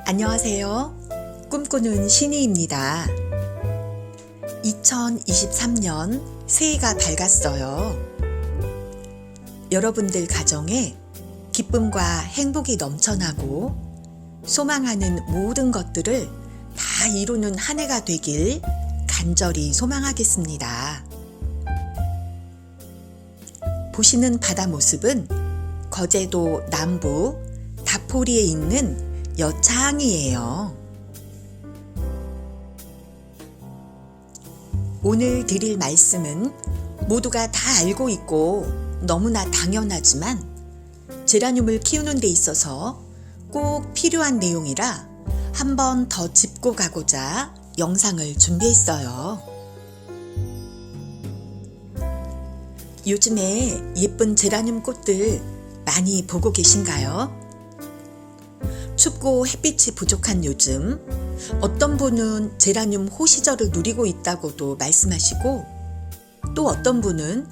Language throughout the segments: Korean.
안녕하세요. 꿈꾸는 신이입니다. 2023년 새해가 밝았어요. 여러분들 가정에 기쁨과 행복이 넘쳐나고 소망하는 모든 것들을 다 이루는 한 해가 되길 간절히 소망하겠습니다. 보시는 바다 모습은 거제도 남부 다포리에 있는 여창이에요. 오늘 드릴 말씀은 모두가 다 알고 있고 너무나 당연하지만 제라늄을 키우는 데 있어서 꼭 필요한 내용이라 한 번 더 짚고 가고자 영상을 준비했어요. 요즘에 예쁜 제라늄 꽃들 많이 보고 계신가요? 춥고 햇빛이 부족한 요즘 어떤 분은 제라늄 호시절을 누리고 있다고도 말씀하시고 또 어떤 분은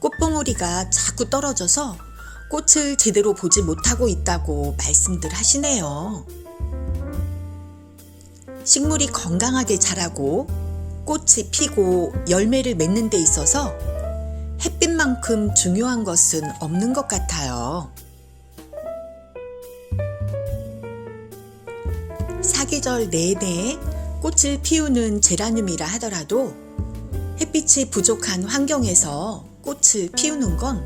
꽃봉오리가 자꾸 떨어져서 꽃을 제대로 보지 못하고 있다고 말씀들 하시네요. 식물이 건강하게 자라고 꽃이 피고 열매를 맺는 데 있어서 햇빛만큼 중요한 것은 없는 것 같아요. 사계절 내내 꽃을 피우는 제라늄이라 하더라도 햇빛이 부족한 환경에서 꽃을 피우는 건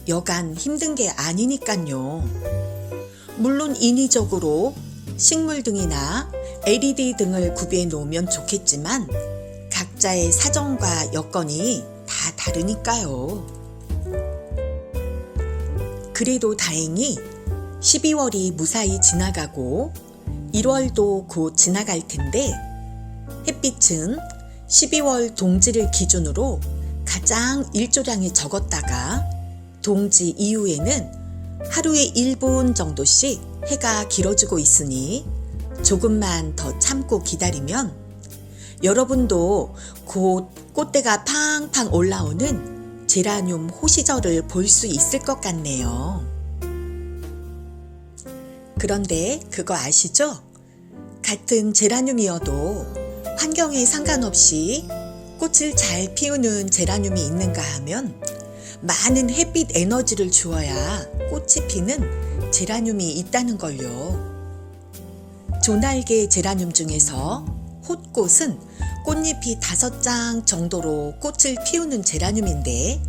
여간 힘든 게 아니니깐요. 물론 인위적으로 식물 등이나 LED 등을 구비해 놓으면 좋겠지만 각자의 사정과 여건이 다 다르니까요. 그래도 다행히 12월이 무사히 지나가고 1월도 곧 지나갈 텐데 햇빛은 12월 동지를 기준으로 가장 일조량이 적었다가 동지 이후에는 하루에 1분 정도씩 해가 길어지고 있으니 조금만 더 참고 기다리면 여러분도 곧 꽃대가 팡팡 올라오는 제라늄 호시절을 볼 수 있을 것 같네요. 그런데 그거 아시죠? 같은 제라늄이어도 환경에 상관없이 꽃을 잘 피우는 제라늄이 있는가 하면 많은 햇빛 에너지를 주어야 꽃이 피는 제라늄이 있다는 걸요. 조날개 제라늄 중에서 홑꽃은 꽃잎이 5장 정도로 꽃을 피우는 제라늄인데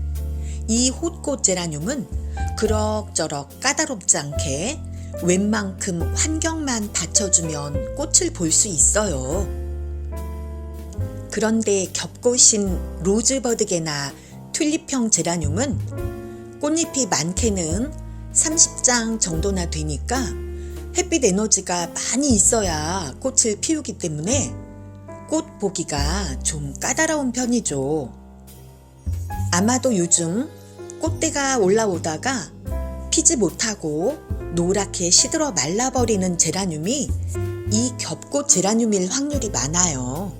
이 홑꽃 제라늄은 그럭저럭 까다롭지 않게 웬만큼 환경만 받쳐주면 꽃을 볼 수 있어요. 그런데 겹꽃인 로즈버드게나 튤립형 제라늄은 꽃잎이 많게는 30장 정도나 되니까 햇빛 에너지가 많이 있어야 꽃을 피우기 때문에 꽃 보기가 좀 까다로운 편이죠. 아마도 요즘 꽃대가 올라오다가 피지 못하고 노랗게 시들어 말라버리는 제라늄이 이 겹꽃 제라늄일 확률이 많아요.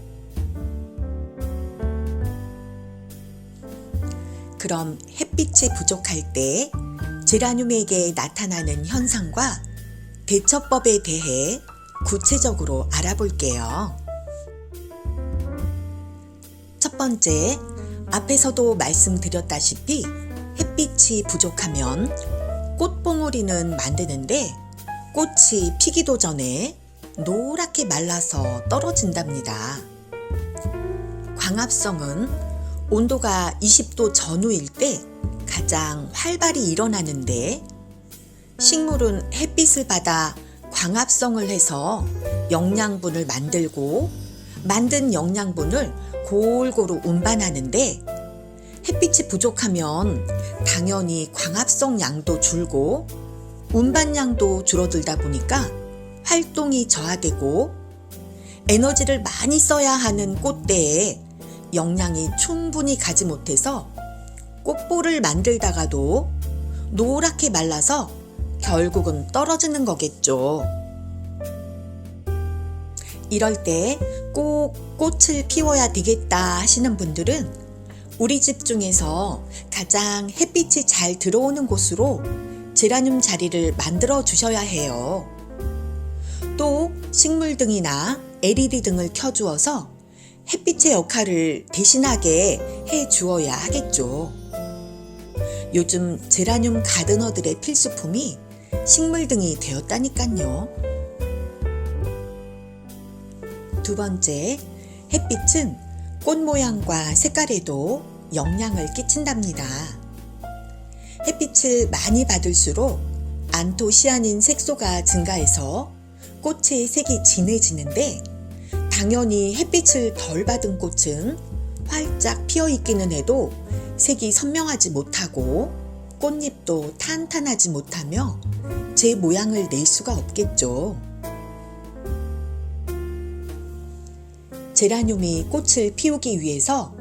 그럼 햇빛이 부족할 때 제라늄에게 나타나는 현상과 대처법에 대해 구체적으로 알아볼게요. 첫 번째, 앞에서도 말씀드렸다시피 햇빛이 부족하면 꽃봉오리는 만드는데 꽃이 피기도 전에 노랗게 말라서 떨어진답니다. 광합성은 온도가 20도 전후일 때 가장 활발히 일어나는데 식물은 햇빛을 받아 광합성을 해서 영양분을 만들고 만든 영양분을 골고루 운반하는데 햇빛이 부족하면 당연히 광합성 양도 줄고 운반량도 줄어들다 보니까 활동이 저하되고 에너지를 많이 써야 하는 꽃대에 영양이 충분히 가지 못해서 꽃볼을 만들다가도 노랗게 말라서 결국은 떨어지는 거겠죠. 이럴 때 꼭 꽃을 피워야 되겠다 하시는 분들은 우리 집 중에서 가장 햇빛이 잘 들어오는 곳으로 제라늄 자리를 만들어 주셔야 해요. 또 식물등이나 LED 등을 켜주어서 햇빛의 역할을 대신하게 해 주어야 하겠죠. 요즘 제라늄 가드너들의 필수품이 식물등이 되었다니깐요. 두 번째, 햇빛은 꽃 모양과 색깔에도 영향을 끼친답니다. 햇빛을 많이 받을수록 안토시아닌 색소가 증가해서 꽃의 색이 진해지는데, 당연히 햇빛을 덜 받은 꽃은 활짝 피어 있기는 해도 색이 선명하지 못하고 꽃잎도 탄탄하지 못하며 제 모양을 낼 수가 없겠죠. 제라늄이 꽃을 피우기 위해서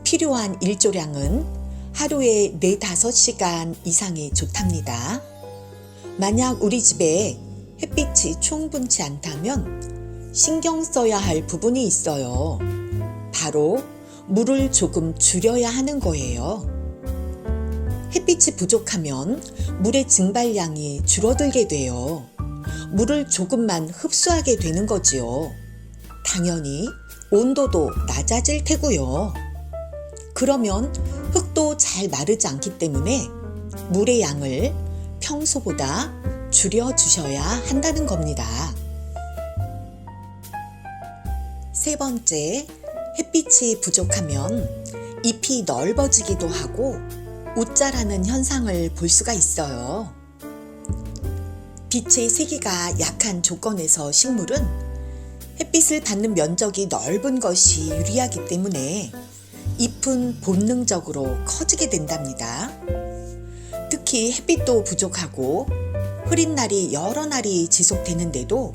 필요한 일조량은 하루에 4-5시간 이상이 좋답니다. 만약 우리 집에 햇빛이 충분치 않다면 신경 써야 할 부분이 있어요. 바로 물을 조금 줄여야 하는 거예요. 햇빛이 부족하면 물의 증발량이 줄어들게 돼요. 물을 조금만 흡수하게 되는 거지요. 당연히 온도도 낮아질 테고요. 그러면 흙도 잘 마르지 않기 때문에 물의 양을 평소보다 줄여주셔야 한다는 겁니다. 세 번째, 햇빛이 부족하면 잎이 넓어지기도 하고 웃자라는 현상을 볼 수가 있어요. 빛의 세기가 약한 조건에서 식물은 햇빛을 받는 면적이 넓은 것이 유리하기 때문에 잎은 본능적으로 커지게 된답니다. 특히 햇빛도 부족하고 흐린 날이 여러 날이 지속되는데도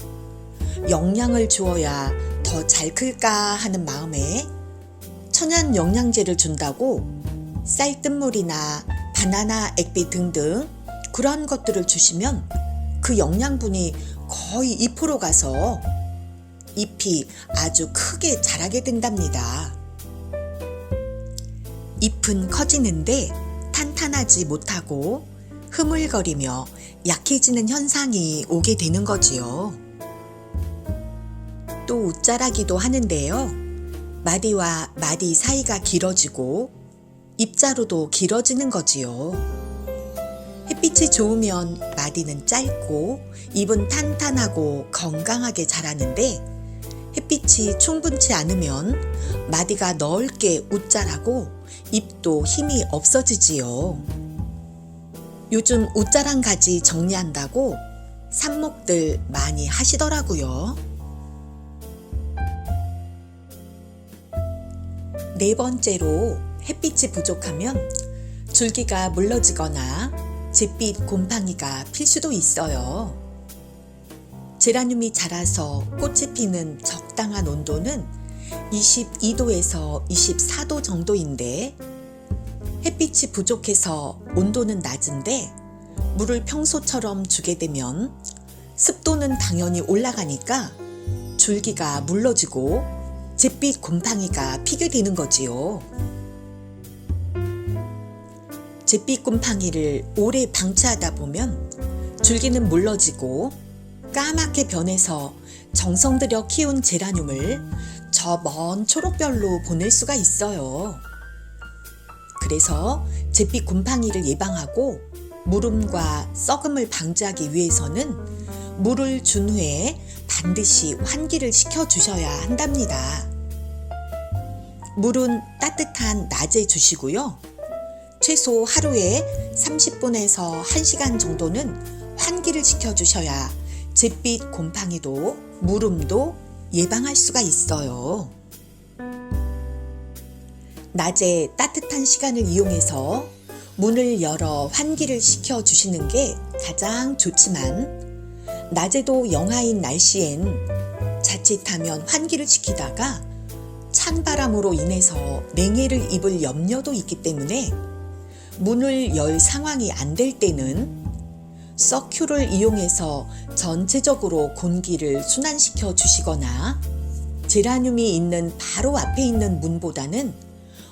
영양을 주어야 더 잘 클까 하는 마음에 천연 영양제를 준다고 쌀뜨물이나 바나나 액비 등등 그런 것들을 주시면 그 영양분이 거의 잎으로 가서 잎이 아주 크게 자라게 된답니다. 잎은 커지는데 탄탄하지 못하고 흐물거리며 약해지는 현상이 오게 되는 거지요. 또 웃자라기도 하는데요. 마디와 마디 사이가 길어지고 잎자루도 길어지는 거지요. 햇빛이 좋으면 마디는 짧고 잎은 탄탄하고 건강하게 자라는데, 햇빛이 충분치 않으면 마디가 넓게 웃자라고 잎도 힘이 없어지지요. 요즘 웃자란 가지 정리한다고 삽목들 많이 하시더라고요. 네 번째로, 햇빛이 부족하면 줄기가 물러지거나 잿빛 곰팡이가 필 수도 있어요. 제라늄이 자라서 꽃이 피는 적당한 온도는 22도에서 24도 정도인데, 햇빛이 부족해서 온도는 낮은데 물을 평소처럼 주게 되면 습도는 당연히 올라가니까 줄기가 물러지고 잿빛 곰팡이가 피게 되는 거지요. 잿빛 곰팡이를 오래 방치하다 보면 줄기는 물러지고 까맣게 변해서 정성 들여 키운 제라늄을 저 먼 초록별로 보낼 수가 있어요. 그래서 잿빛 곰팡이를 예방하고 무름과 썩음을 방지하기 위해서는 물을 준 후에 반드시 환기를 시켜주셔야 한답니다. 물은 따뜻한 낮에 주시고요. 최소 하루에 30분에서 1시간 정도는 환기를 시켜주셔야 잿빛 곰팡이도 무름도 예방할 수가 있어요. 낮에 따뜻한 시간을 이용해서 문을 열어 환기를 시켜주시는 게 가장 좋지만, 낮에도 영하인 날씨엔 자칫하면 환기를 시키다가 찬바람으로 인해서 냉해를 입을 염려도 있기 때문에 문을 열 상황이 안 될 때는 서큐를 이용해서 전체적으로 공기를 순환시켜 주시거나, 제라늄이 있는 바로 앞에 있는 문보다는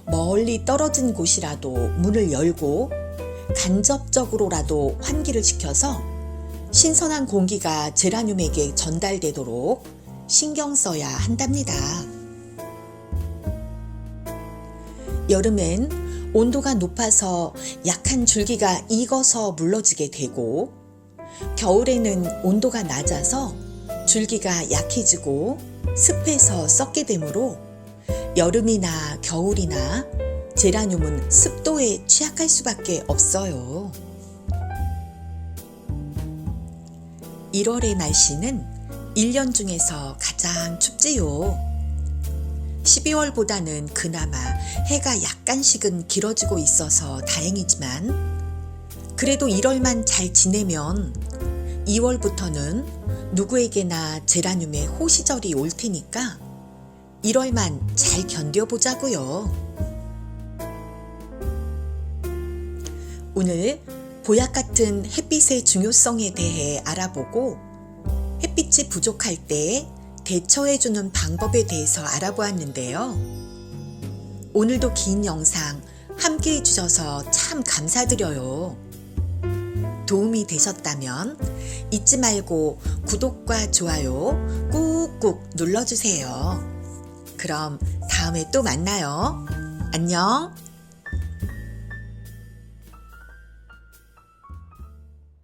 멀리 떨어진 곳이라도 문을 열고 간접적으로라도 환기를 시켜서 신선한 공기가 제라늄에게 전달되도록 신경 써야 한답니다. 여름엔 온도가 높아서 약한 줄기가 익어서 물러지게 되고, 겨울에는 온도가 낮아서 줄기가 약해지고 습해서 썩게 되므로 여름이나 겨울이나 제라늄은 습도에 취약할 수밖에 없어요. 1월의 날씨는 1년 중에서 가장 춥지요. 12월보다는 그나마 해가 약간씩은 길어지고 있어서 다행이지만, 그래도 1월만 잘 지내면 2월부터는 누구에게나 제라늄의 호시절이 올 테니까 1월만 잘 견뎌보자고요. 오늘 보약 같은 햇빛의 중요성에 대해 알아보고, 햇빛이 부족할 때 대처해주는 방법에 대해서 알아보았는데요. 오늘도 긴 영상 함께 해주셔서 참 감사드려요. 도움이 되셨다면 잊지 말고 구독과 좋아요 꾹꾹 눌러주세요. 그럼 다음에 또 만나요. 안녕.